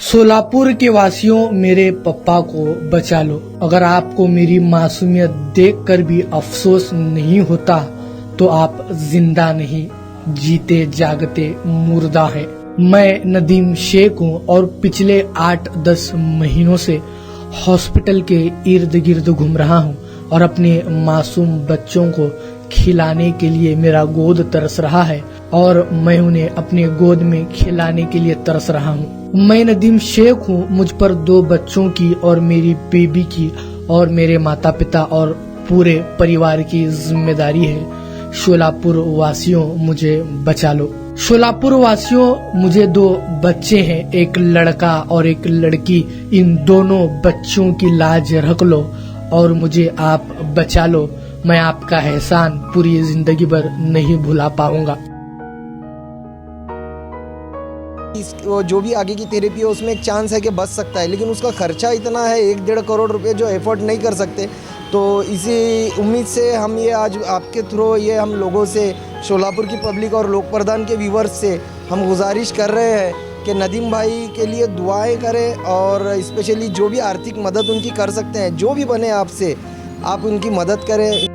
सोलापुर के वासियों, मेरे पप्पा को बचा लो। अगर आपको मेरी मासूमियत देखकर भी अफसोस नहीं होता तो आप जिंदा नहीं, जीते जागते मुर्दा है। मैं नदीम शेख हूँ और पिछले 8-10 महीनों से हॉस्पिटल के इर्द गिर्द घूम रहा हूँ और अपने मासूम बच्चों को खिलाने के लिए मेरा गोद तरस रहा है और मैं उन्हें अपने गोद में खिलाने के लिए तरस रहा हूँ। मैं नदीम शेख हूँ। मुझ पर 2 बच्चों की और मेरी बेबी की और मेरे माता पिता और पूरे परिवार की जिम्मेदारी है। शोलापुर वासियों, मुझे बचा लो। शोलापुर वासियों, मुझे 2 बच्चे हैं, एक लड़का और एक लड़की। इन दोनों बच्चों की लाज रख लो और मुझे आप बचा लो। मैं आपका एहसान पूरी जिंदगी भर नहीं भुला पाऊंगा। वो जो भी आगे की थेरेपी है उसमें एक चांस है कि बच सकता है, लेकिन उसका खर्चा इतना है 1-1.5 करोड़ रुपए जो एफोर्ड नहीं कर सकते। तो इसी उम्मीद से हम ये आज आपके थ्रू ये हम लोगों से, शोलापुर की पब्लिक और लोक प्रधान के व्यूवर्स से हम गुजारिश कर रहे हैं कि नदीम भाई के लिए दुआएं करें और स्पेशली जो भी आर्थिक मदद उनकी कर सकते हैं, जो भी बने आपसे, आप उनकी मदद करें।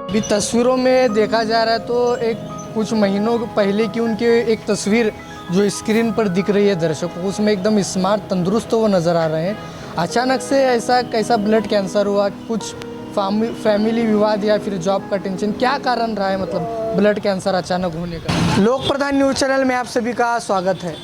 अभी तस्वीरों में देखा जा रहा है तो एक कुछ महीनों पहले की उनकी एक तस्वीर जो स्क्रीन पर दिख रही है दर्शकों को, उसमें एकदम स्मार्ट तंदुरुस्त वो नज़र आ रहे हैं। अचानक से ऐसा कैसा ब्लड कैंसर हुआ? कुछ फैमिली विवाद या फिर जॉब का टेंशन, क्या कारण रहा है मतलब ब्लड कैंसर अचानक होने का? लोक प्रधान न्यूज़ चैनल में आप सभी का स्वागत है।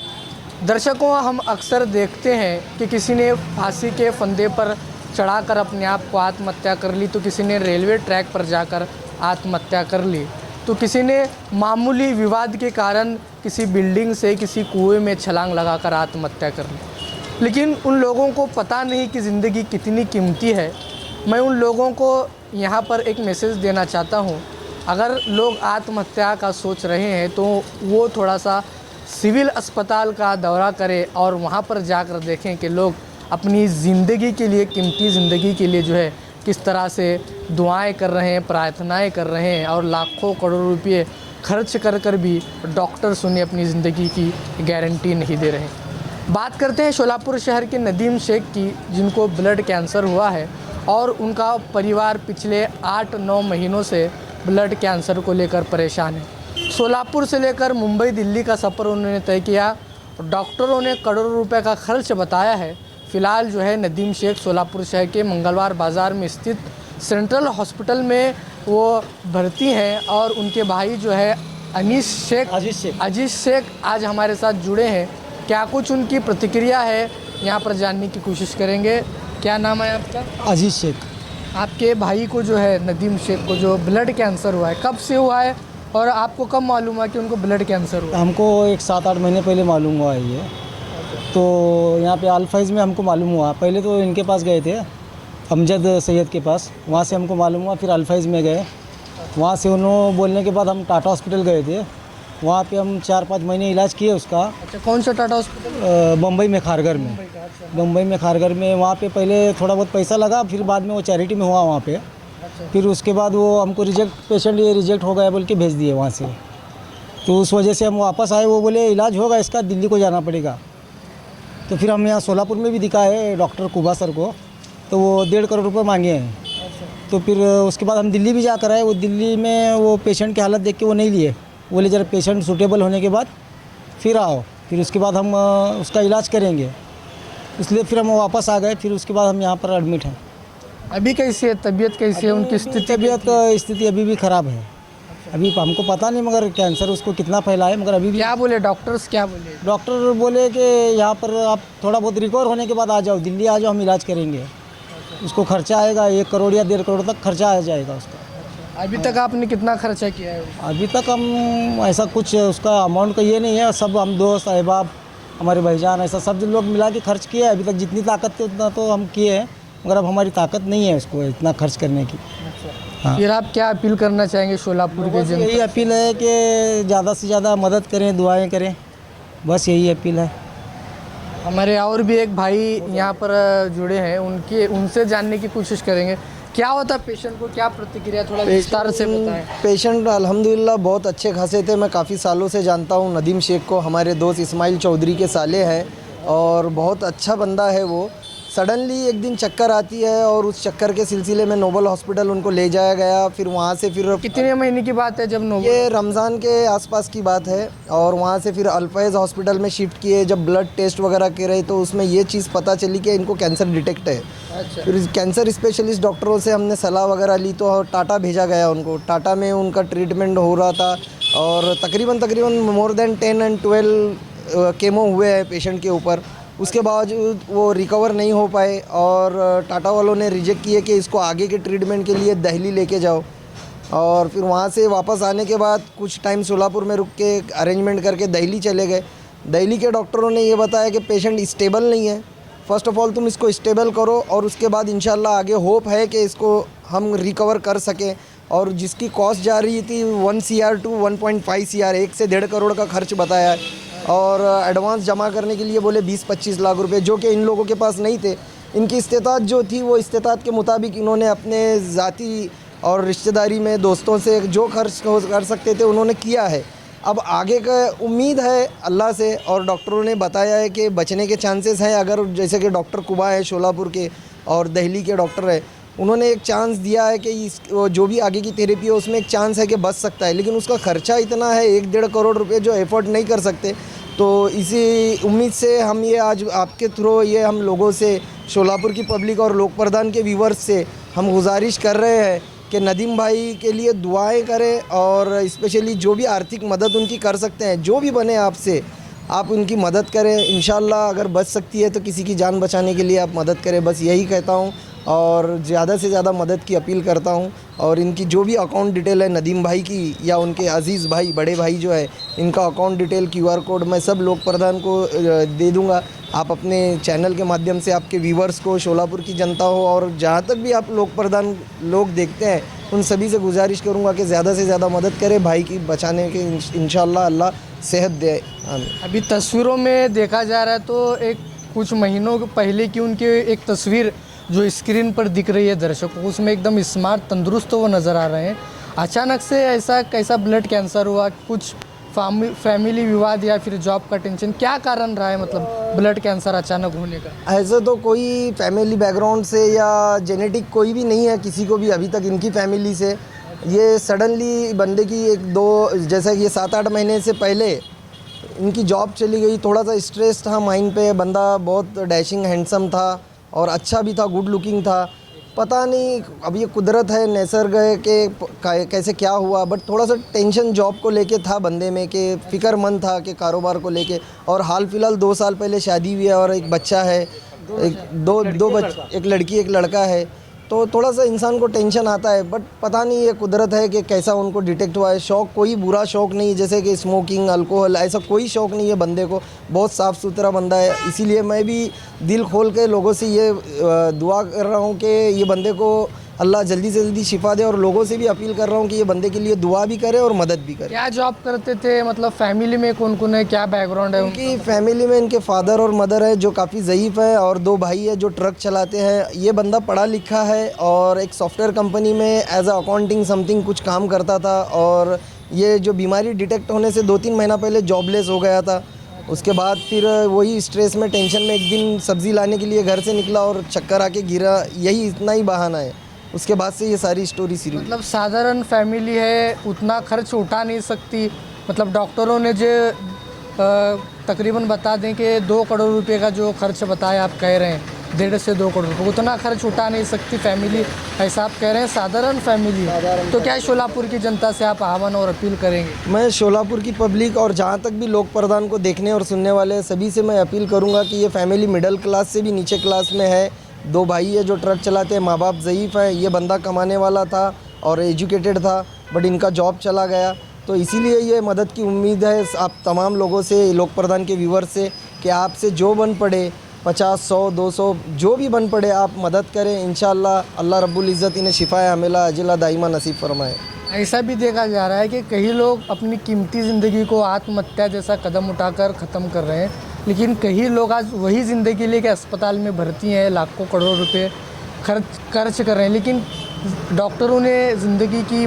दर्शकों, हम अक्सर देखते हैं कि किसी ने फांसी के फंदे पर चढ़ाकर अपने आप को आत्महत्या कर ली, तो किसी ने रेलवे ट्रैक पर जाकर आत्महत्या कर ली, तो किसी ने मामूली विवाद के कारण किसी बिल्डिंग से किसी कुएं में छलांग लगाकर आत्महत्या कर ली। लेकिन उन लोगों को पता नहीं कि ज़िंदगी कितनी कीमती है। मैं उन लोगों को यहाँ पर एक मैसेज देना चाहता हूँ। अगर लोग आत्महत्या का सोच रहे हैं तो वो थोड़ा सा सिविल अस्पताल का दौरा करें और वहाँ पर जाकर देखें कि लोग अपनी ज़िंदगी के लिए, कीमती ज़िंदगी के लिए जो है किस तरह से दुआएं कर रहे हैं, प्रार्थनाएं कर रहे हैं और लाखों करोड़ों रुपये खर्च कर भी डॉक्टर्स उन्हें अपनी ज़िंदगी की गारंटी नहीं दे रहे। बात करते हैं शोलापुर शहर के नदीम शेख की, जिनको ब्लड कैंसर हुआ है और उनका परिवार पिछले 8-9 महीनों से ब्लड कैंसर को लेकर परेशान है। शोलापुर से लेकर मुंबई दिल्ली का सफ़र उन्होंने तय किया। डॉक्टरों ने करोड़ों रुपए का खर्च बताया है। फ़िलहाल जो है नदीम शेख शोलापुर शहर के मंगलवार बाज़ार में स्थित सेंट्रल हॉस्पिटल में वो भर्ती हैं और उनके भाई जो है अजीज शेख आज हमारे साथ जुड़े हैं। क्या कुछ उनकी प्रतिक्रिया है यहाँ पर जानने की कोशिश करेंगे। क्या नाम है आपका? अजीज शेख। आपके भाई को जो है नदीम शेख को जो ब्लड कैंसर हुआ है, कब से हुआ है और आपको कब मालूम हुआ कि उनको ब्लड कैंसर हुआ? हमको एक 7-8 महीने पहले मालूम हुआ है ये। तो यहाँ पे अल्फाइज में हमको मालूम हुआ। पहले तो इनके पास गए थे, अमजद सैयद के पास, वहाँ से हमको मालूम हुआ। फिर अल्फाइज में गए, वहाँ से उन्होंने बोलने के बाद हम टाटा हॉस्पिटल गए थे। वहाँ पे हम 4-5 महीने इलाज किए उसका। अच्छा, कौन सा टाटा हॉस्पिटल? मुंबई में खारगर में। मुंबई में खारगर में वहाँ पे पहले थोड़ा बहुत पैसा लगा, फिर बाद में वो चैरिटी में हुआ वहाँ पे। फिर उसके बाद वो हमको पेशेंट ये रिजेक्ट हो गया बोल के भेज दिए वहाँ से। तो उस वजह से हम वापस आए। वो बोले इलाज होगा इसका, दिल्ली को जाना पड़ेगा। तो फिर हम यहाँ सोलापुर में भी दिखाए डॉक्टर कुबा सर को, तो वो 1.5 करोड़ रुपये मांगे हैं। तो फिर उसके बाद हम दिल्ली भी जाकर आए। वो दिल्ली में वो पेशेंट की हालत देख के वो नहीं लिए, बोले जरा पेशेंट सूटेबल होने के बाद फिर आओ, फिर उसके बाद हम उसका इलाज करेंगे। इसलिए फिर हम वापस आ गए। फिर उसके बाद हम यहाँ पर एडमिट हैं। अभी कैसी है तबीयत, कैसी है उनकी स्थिति? तबीयत स्थिति अभी भी ख़राब है। अभी हमको पता नहीं मगर कैंसर उसको कितना फैला है, मगर अभी भी। क्या बोले डॉक्टर्स, क्या बोले? डॉक्टर बोले कि यहाँ पर आप थोड़ा बहुत रिकवर होने के बाद आ जाओ, दिल्ली आ जाओ, हम इलाज करेंगे। उसको खर्चा आएगा 1 करोड़ या 1.5 करोड़ तक खर्चा आ जाएगा उसका। अभी तक आपने कितना खर्चा किया है? अभी तक हम ऐसा कुछ उसका अमाउंट का ये नहीं है। सब हम दोस्त अहबाब, हमारे भाईजान, ऐसा सब लोग मिला के खर्च किए। अभी तक जितनी ताकत थी उतना तो हम किए हैं, मगर अब हमारी ताकत नहीं है उसको इतना खर्च करने की। हाँ। फिर आप क्या अपील करना चाहेंगे शोलापुर के जनता? यही अपील है कि ज़्यादा से ज़्यादा मदद करें, दुआएं करें, बस यही अपील है। हमारे और भी एक भाई यहाँ पर जुड़े हैं, उनसे जानने की कोशिश करेंगे क्या होता पेशेंट को, क्या प्रतिक्रिया, थोड़ा विस्तार से बताएं। पेशेंट अल्हम्दुलिल्लाह बहुत अच्छे खासे थे। मैं काफ़ी सालों से जानता हूँ नदीम शेख को, हमारे दोस्त इस्माइल चौधरी के साले हैं और बहुत अच्छा बंदा है वो। सडनली एक दिन चक्कर आती है और उस चक्कर के सिलसिले में नोबल हॉस्पिटल उनको ले जाया गया। फिर वहाँ से फिर कितने महीने की बात है जब नोबल? ये रमज़ान के आसपास की बात है। और वहाँ से फिर अल्फैज़ हॉस्पिटल में शिफ्ट किए। जब ब्लड टेस्ट वगैरह करे तो उसमें ये चीज़ पता चली कि इनको कैंसर डिटेक्ट है। अच्छा। फिर कैंसर स्पेशलिस्ट डॉक्टरों से हमने सलाह वगैरह ली तो टाटा भेजा गया उनको। टाटा में उनका ट्रीटमेंट हो रहा था और तकरीबन मोर देन 10 and 12 केमो हुए हैं पेशेंट के ऊपर। उसके बावजूद वो रिकवर नहीं हो पाए और टाटा वालों ने रिजेक्ट किए कि इसको आगे के ट्रीटमेंट के लिए दिल्ली लेके जाओ। और फिर वहाँ से वापस आने के बाद कुछ टाइम सोलापुर में रुक के अरेंजमेंट करके दिल्ली चले गए। दिल्ली के डॉक्टरों ने ये बताया कि पेशेंट स्टेबल नहीं है, फ़र्स्ट ऑफ़ ऑल तुम इसको स्टेबल करो और उसके बाद इंशाल्लाह आगे होप है कि इसको हम रिकवर कर सकें। और जिसकी कॉस्ट जा रही थी 1 CR to 1.5 CR, 1 से 1.5 करोड़ का खर्च बताया है। और एडवांस जमा करने के लिए बोले 20-25 लाख रुपए, जो कि इन लोगों के पास नहीं थे। इनकी इस्तेताअत जो थी वो इस्तेताअत के मुताबिक इन्होंने अपने ज़ाती और रिश्तेदारी में दोस्तों से जो खर्च कर सकते थे उन्होंने किया है। अब आगे का उम्मीद है अल्लाह से और डॉक्टरों ने बताया है कि बचने के चांसेस हैं। अगर जैसे कि डॉक्टर कुबा है शोलापुर के और दिल्ली के डॉक्टर है, उन्होंने एक चांस दिया है कि जो भी आगे की थेरेपी है उसमें एक चांस है कि बच सकता है, लेकिन उसका ख़र्चा इतना है 1-1.5 करोड़ रुपए जो एफर्ट नहीं कर सकते। तो इसी उम्मीद से हम ये आज आपके थ्रू ये हम लोगों से, शोलापुर की पब्लिक और लोक प्रधान के व्यूवर्स से हम गुजारिश कर रहे हैं कि नदीम भाई के लिए दुआएं करें और स्पेशली जो भी आर्थिक मदद उनकी कर सकते हैं, जो भी बने आपसे आप उनकी मदद करें। इंशाल्लाह अगर बच सकती है तो किसी की जान बचाने के लिए आप मदद करें, बस यही कहता हूँ। और ज़्यादा से ज़्यादा मदद की अपील करता हूँ। और इनकी जो भी अकाउंट डिटेल है नदीम भाई की या उनके अज़ीज़ भाई बड़े भाई जो है, इनका अकाउंट डिटेल QR कोड मैं सब लोक प्रधान को दे दूँगा। आप अपने चैनल के माध्यम से आपके व्यूवर्स को, शोलापुर की जनता हो और जहाँ तक भी आप लोक प्रधान लोग देखते हैं, उन सभी से गुजारिश करूँगा कि ज़्यादा से ज़्यादा मदद करें भाई की बचाने के। इंशाल्लाह अल्लाह सेहत दे। आमीन। अभी तस्वीरों में देखा जा रहा है तो एक कुछ महीनों पहले की उनकी एक तस्वीर जो स्क्रीन पर दिख रही है दर्शकों को, उसमें एकदम स्मार्ट तंदुरुस्त वो नज़र आ रहे हैं। अचानक से ऐसा कैसा ब्लड कैंसर हुआ? कुछ फैमिली विवाद या फिर जॉब का टेंशन, क्या कारण रहा है मतलब ब्लड कैंसर अचानक होने का? ऐसे तो कोई फैमिली बैकग्राउंड से या जेनेटिक कोई भी नहीं है किसी को भी अभी तक इनकी फैमिली से। ये सडनली बंदे की 1-2 जैसा कि ये 7-8 महीने से पहले इनकी जॉब चली गई। थोड़ा सा स्ट्रेस था माइंड पे। बंदा बहुत डैशिंग हैंडसम था और अच्छा भी था, गुड लुकिंग था। पता नहीं अब ये कुदरत है, निसर्ग है कि कैसे क्या हुआ, बट थोड़ा सा टेंशन जॉब को लेके था बंदे में कि फ़िक्रमंद था कि कारोबार को लेके। और हाल फिलहाल 2 साल पहले शादी हुई है और एक बच्चा है, एक लड़की एक लड़का है। तो थोड़ा सा इंसान को टेंशन आता है, बट पता नहीं ये कुदरत है कि कैसा उनको डिटेक्ट हुआ है। शौक़ कोई बुरा शौक़ नहीं, जैसे कि स्मोकिंग, अल्कोहल, ऐसा कोई शौक़ नहीं है बंदे को। बहुत साफ़ सुथरा बंदा है। इसीलिए मैं भी दिल खोल के लोगों से ये दुआ कर रहा हूँ कि ये बंदे को अल्लाह जल्दी से जल्दी शिफा दे। और लोगों से भी अपील कर रहा हूँ कि ये बंदे के लिए दुआ भी करे और मदद भी करे। क्या जॉब करते थे, मतलब फैमिली में कौन कौन है, क्या बैकग्राउंड है उनकी? उनकी फैमिली में इनके फादर और मदर है जो काफ़ी ज़ईफ़ है और 2 भाई है जो ट्रक चलाते हैं। ये बंदा पढ़ा लिखा है और एक सॉफ्टवेयर कंपनी में एज अ अकाउंटिंग समथिंग कुछ काम करता था। और ये जो बीमारी डिटेक्ट होने से 2-3 महीना पहले जॉबलेस हो गया था। उसके बाद फिर वही स्ट्रेस में, टेंशन में एक दिन सब्ज़ी लाने के लिए घर से निकला और चक्कर आके गिरा। यही इतना ही बहाना है। उसके बाद से ये सारी स्टोरी शुरू। मतलब साधारण फैमिली है, उतना खर्च उठा नहीं सकती। मतलब डॉक्टरों ने जो तकरीबन बता दें कि 2 करोड़ रुपए का जो खर्च बताया, आप कह रहे हैं 1.5 से 2 करोड़ रुपये, उतना खर्च उठा नहीं सकती फैमिली, ऐसा आप कह रहे हैं। साधारण फैमिली तो क्या शोलापुर की जनता से आप आह्वान और अपील करेंगे? मैं शोलापुर की पब्लिक और जहाँ तक भी लोक प्रधान को देखने और सुनने वाले सभी से मैं अपील करूँगा कि ये फैमिली मिडिल क्लास से भी नीचे क्लास में है। 2 भाई है जो ट्रक चलाते हैं, माँ बाप ज़ईफ़ है। ये बंदा कमाने वाला था और एजुकेटेड था, बट इनका जॉब चला गया। तो इसीलिए ये मदद की उम्मीद है आप तमाम लोगों से, लोक प्रधान के व्यूवर से, कि आपसे जो बन पड़े 50, 100, 200 जो भी बन पड़े आप मदद करें। इंशाअल्लाह अल्लाह रब्बुल इज़्ज़त इन्हें शिफाए आमिला अजिला दाइमा नसीब फरमाए। ऐसा भी देखा जा रहा है कि कई लोग अपनी कीमती ज़िंदगी को आत्महत्या जैसा कदम उठाकर ख़त्म कर रहे हैं, लेकिन कई लोग आज वही ज़िंदगी लेके अस्पताल में भर्ती हैं, लाखों करोड़ रुपए खर्च कर रहे हैं, लेकिन डॉक्टरों ने ज़िंदगी की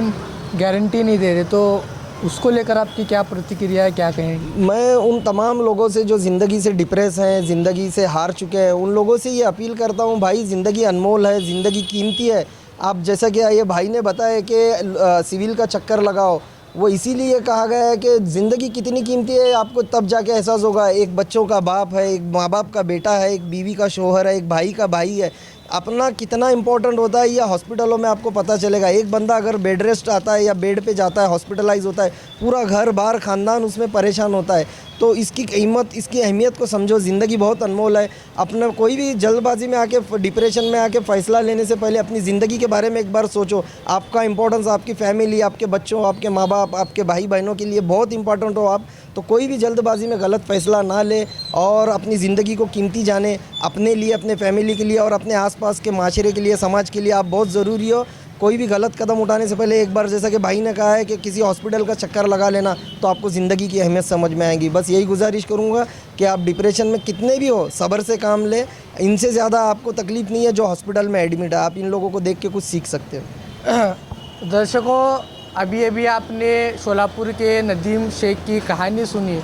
गारंटी नहीं दे रहे, तो उसको लेकर आपकी क्या प्रतिक्रिया है, क्या कहेंगे? मैं उन तमाम लोगों से जो ज़िंदगी से डिप्रेस हैं, ज़िंदगी से हार चुके हैं, उन लोगों से ये अपील करता हूँ, भाई ज़िंदगी अनमोल है, ज़िंदगी कीमती है। आप जैसा कि ये भाई ने बताया कि सिविल का चक्कर लगाओ, वो इसीलिए कहा गया है कि ज़िंदगी कितनी कीमती है आपको तब जाके एहसास होगा। एक बच्चों का बाप है, एक माँ बाप का बेटा है, एक बीवी का शौहर है, एक भाई का भाई है, अपना कितना इंपॉर्टेंट होता है, या हॉस्पिटलों में आपको पता चलेगा। एक बंदा अगर बेड रेस्ट आता है या बेड पे जाता है, हॉस्पिटलाइज होता है, पूरा घर बार ख़ानदान उसमें परेशान होता है। तो इसकी कीमत, इसकी अहमियत को समझो। ज़िंदगी बहुत अनमोल है। अपना कोई भी जल्दबाजी में आके, डिप्रेशन में आके फ़ैसला लेने से पहले अपनी ज़िंदगी के बारे में एक बार सोचो। आपका इंपॉर्टेंस आपकी फैमिली, आपके बच्चों, आपके माँ बाप, आपके भाई बहनों के लिए बहुत इंपॉर्टेंट हो आप। तो कोई भी जल्दबाजी में गलत फ़ैसला ना ले और अपनी ज़िंदगी को कीमती जाने। अपने लिए, अपने फैमिली के लिए और अपने आसपास के माशरे के लिए, समाज के लिए आप बहुत ज़रूरी हो। कोई भी गलत कदम उठाने से पहले एक बार, जैसा कि भाई ने कहा है कि किसी हॉस्पिटल का चक्कर लगा लेना, तो आपको ज़िंदगी की अहमियत समझ में आएगी। बस यही गुजारिश करूँगा कि आप डिप्रेशन में कितने भी हो, सब्र से काम ले। इनसे ज़्यादा आपको तकलीफ़ नहीं है जो हॉस्पिटल में एडमिट है। आप इन लोगों को देख के कुछ सीख सकते हो। दर्शकों, अभी आपने शोलापुर के नदीम शेख की कहानी सुनी,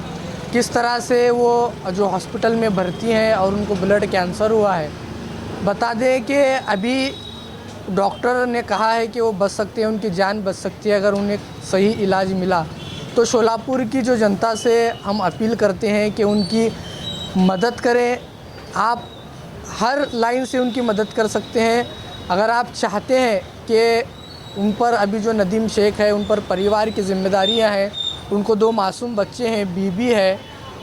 किस तरह से वो जो हॉस्पिटल में भर्ती हैं और उनको ब्लड कैंसर हुआ है। बता दें कि अभी डॉक्टर ने कहा है कि वो बच सकते हैं, उनकी जान बच सकती है अगर उन्हें सही इलाज मिला। तो शोलापुर की जो जनता से हम अपील करते हैं कि उनकी मदद करें। आप हर लाइन से उनकी मदद कर सकते हैं। अगर आप चाहते हैं कि उन पर, अभी जो नदीम शेख है, उन पर परिवार की जिम्मेदारियां हैं, उनको 2 मासूम बच्चे हैं, बीवी है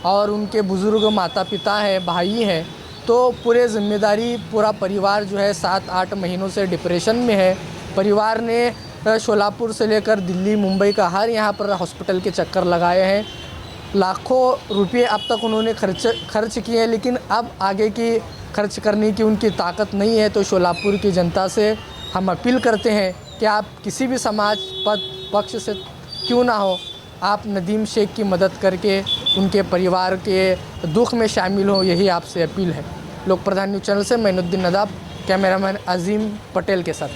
और उनके बुज़ुर्ग माता पिता हैं, भाई हैं, तो पूरे ज़िम्मेदारी, पूरा परिवार जो है 7-8 महीनों से डिप्रेशन में है। परिवार ने शोलापुर से लेकर दिल्ली, मुंबई का हर यहाँ पर हॉस्पिटल के चक्कर लगाए हैं। लाखों रुपये अब तक उन्होंने खर्च किए हैं, लेकिन अब आगे की खर्च करने की उनकी ताकत नहीं है। तो शोलापुर की जनता से हम अपील करते हैं कि आप किसी भी समाज पक्ष से क्यों ना हो, आप नदीम शेख की मदद करके उनके परिवार के दुख में शामिल हो। यही आपसे अपील है। लोक प्रधान न्यूज़ चैनल से मैनुद्दीन नदाब, कैमरामैन अजीम पटेल के साथ।